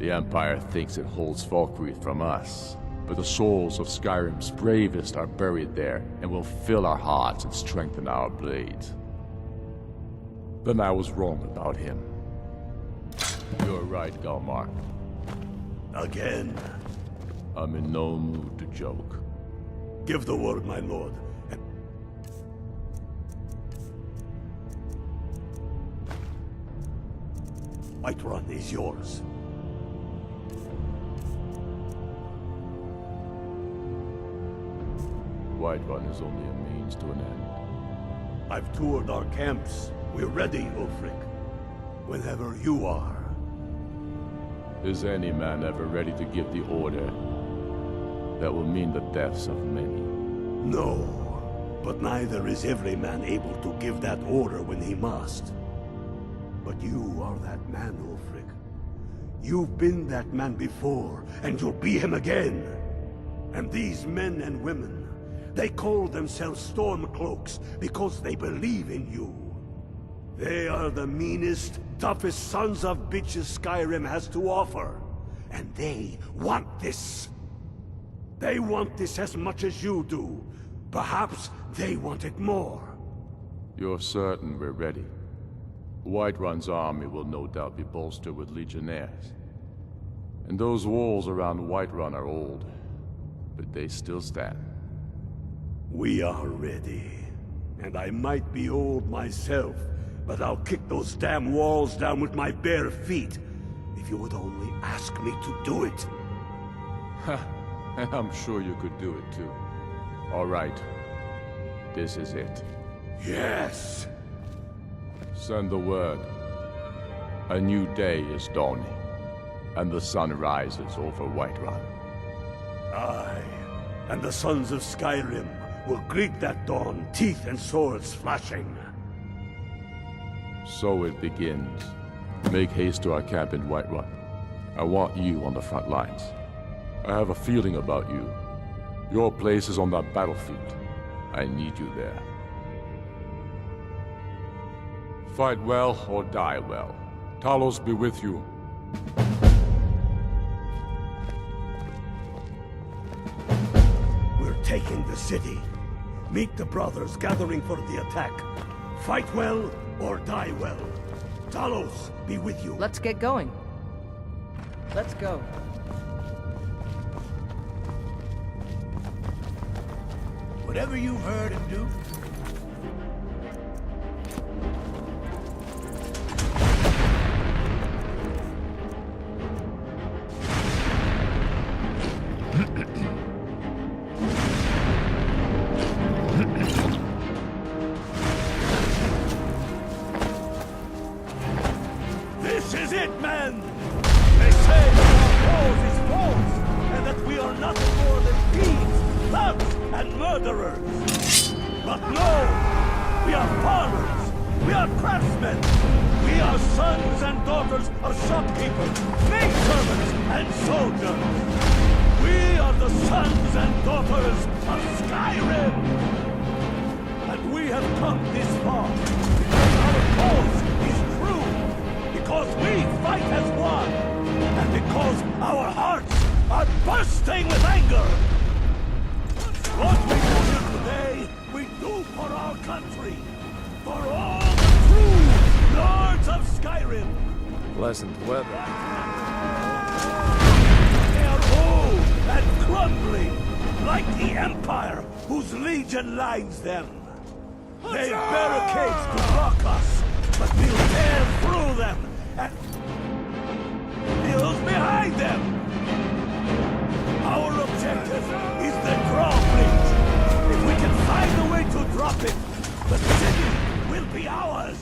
The Empire thinks it holds Valkyrie from us, but the souls of Skyrim's bravest are buried there and will fill our hearts and strengthen our blades. Then I was wrong about him. You're right, Galmark. Again? I'm in no mood to joke. Give the word, my lord. Whiterun is yours. Whiterun is only a means to an end. I've toured our camps. We're ready, Ulfric. Whenever you are. Is any man ever ready to give the order that will mean the deaths of many? No, but neither is every man able to give that order when he must. But you are that man, Ulfric. You've been that man before, and you'll be him again. And these men and women, they call themselves Stormcloaks because they believe in you. They are the meanest, toughest sons of bitches Skyrim has to offer. And they want this. They want this as much as you do. Perhaps they want it more. You're certain we're ready? Whiterun's army will no doubt be bolstered with legionnaires. And those walls around Whiterun are old, but they still stand. We are ready. And I might be old myself, but I'll kick those damn walls down with my bare feet, if you would only ask me to do it. And I'm sure you could do it too. All right. This is it. Yes! Send the word. A new day is dawning, and the sun rises over Whiterun. Aye, and the sons of Skyrim will greet that dawn, teeth and swords flashing. So it begins. Make haste to our camp in Whiterun. I want you on the front lines. I have a feeling about you. Your place is on that battlefield. I need you there. Fight well or die well. Talos be with you. We're taking the city. Meet the brothers gathering for the attack. Fight well or die well. Talos be with you. Let's get going. Let's go. Whatever you've heard him do, This is it, men! They say that our cause is false, and that we are nothing more than thieves, thugs, and murderers. But no! We are farmers! We are craftsmen! We are sons and daughters of shopkeepers, maidservants, and soldiers! We are the sons and daughters of Skyrim! And we have come this far because our cause is true! Because we fight as one! And because our hearts are bursting with anger! What we do here today, we do for our country! For all the true lords of Skyrim! Pleasant weather. They are old and crumbling, like the Empire whose legion lines them. They've barricades to block us, but we'll tear through them and build behind them. Our objective is the drawbridge. If we can find a way to drop it, the city will be ours.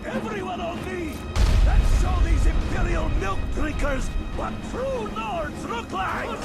Everyone on me! Let's show these Imperial milk drinkers what true lords look like!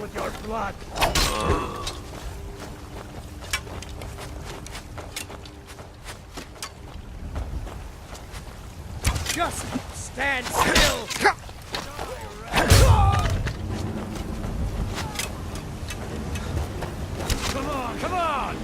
with your blood! Just stand still! Come on, come on!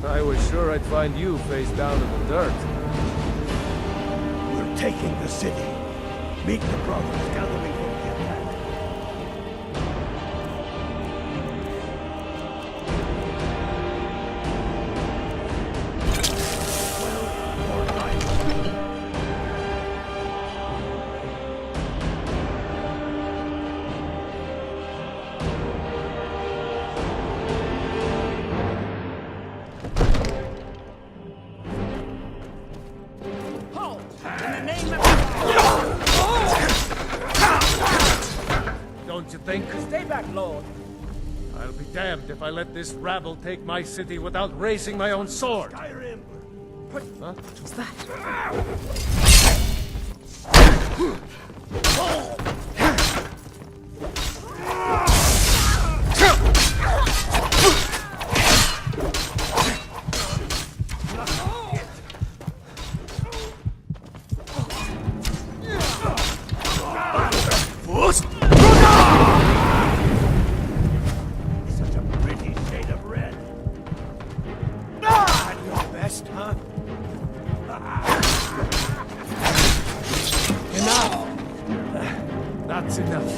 I was sure I'd find you face down in the dirt. We're taking the city. Meet the brothers gathering from the attack. Well, all right. Don't you think? Stay back, Lord. I'll be damned if I let this rabble take my city without raising my own sword. Skyrim! What's that? Such a pretty shade of red. At your best, huh? Enough! That's enough.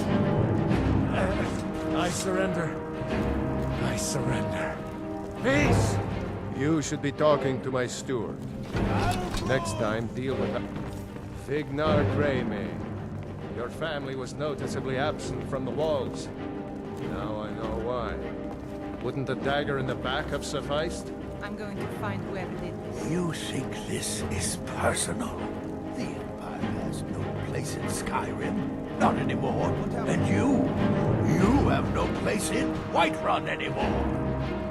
I surrender. I surrender. Peace! You should be talking to my steward. Next time, deal with her. Fignar Greymane. Your family was noticeably absent from the walls. Now I know why. Wouldn't the dagger in the back have sufficed? I'm going to find whoever did this. You think this is personal? The Empire has no place in Skyrim. Not anymore. And you have no place in Whiterun anymore.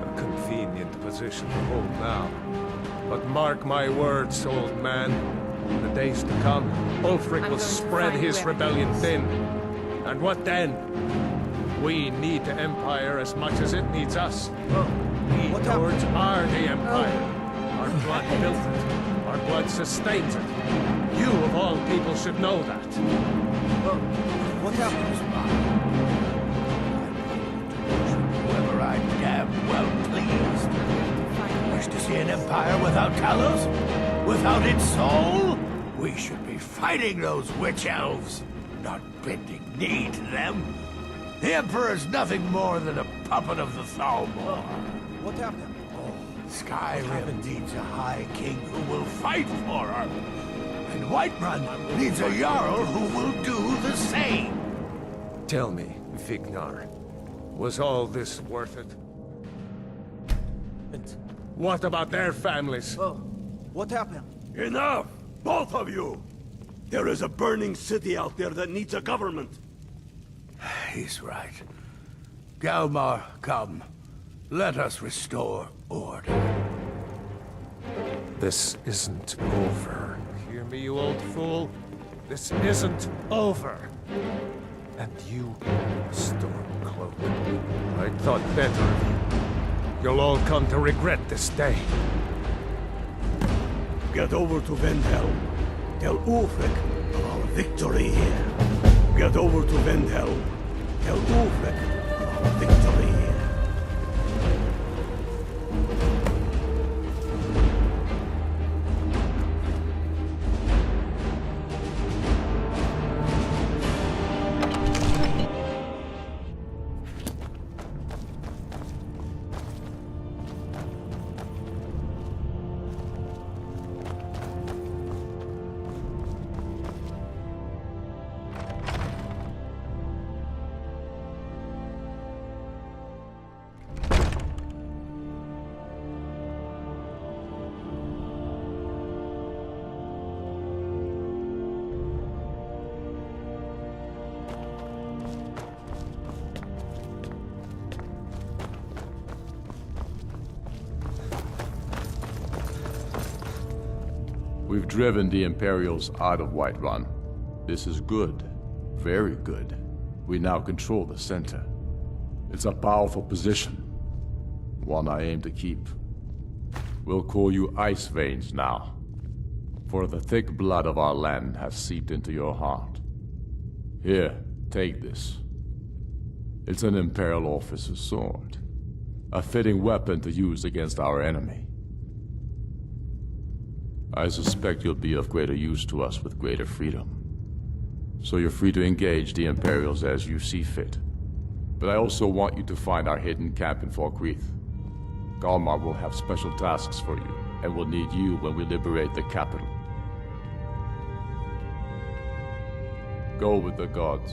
A convenient position to hold now. But mark my words, old man. In the days to come, Ulfric will going to spread find his whoever rebellion did thin. And what then? We need the Empire as much as it needs us. We Lords are the Empire. Our blood built it. Our blood sustains it. You, of all people, should know that. What happens? Whoever I damn well pleased. Wish to see an empire without Talos? Without its soul? We should be fighting those witch elves, not bending knee to them. The Emperor's nothing more than a puppet of the Thalmor. What happened? Skyrim needs a High King who will fight for her. And Whiterun needs a Jarl who will do the same. Tell me, Vignar, was all this worth it? What about their families? Oh, what happened? Enough! Both of you! There is a burning city out there that needs a government. He's right. Galmar, come. Let us restore order. This isn't over. Hear me, you old fool? This isn't over. And you, Stormcloak, I thought better of you. You'll all come to regret this day. Get over to Vendhelm. Tell Ulfric of our victory here. Get over to Vendhelm. Tell Ulfric of our victory here. We've driven the Imperials out of Whiterun. This is good. Very good. We now control the center. It's a powerful position. One I aim to keep. We'll call you Ice Veins now. For the thick blood of our land has seeped into your heart. Here, take this. It's an Imperial officer's sword. A fitting weapon to use against our enemy. I suspect you'll be of greater use to us with greater freedom. So you're free to engage the Imperials as you see fit. But I also want you to find our hidden camp in Falkreath. Galmar will have special tasks for you, and will need you when we liberate the capital. Go with the gods.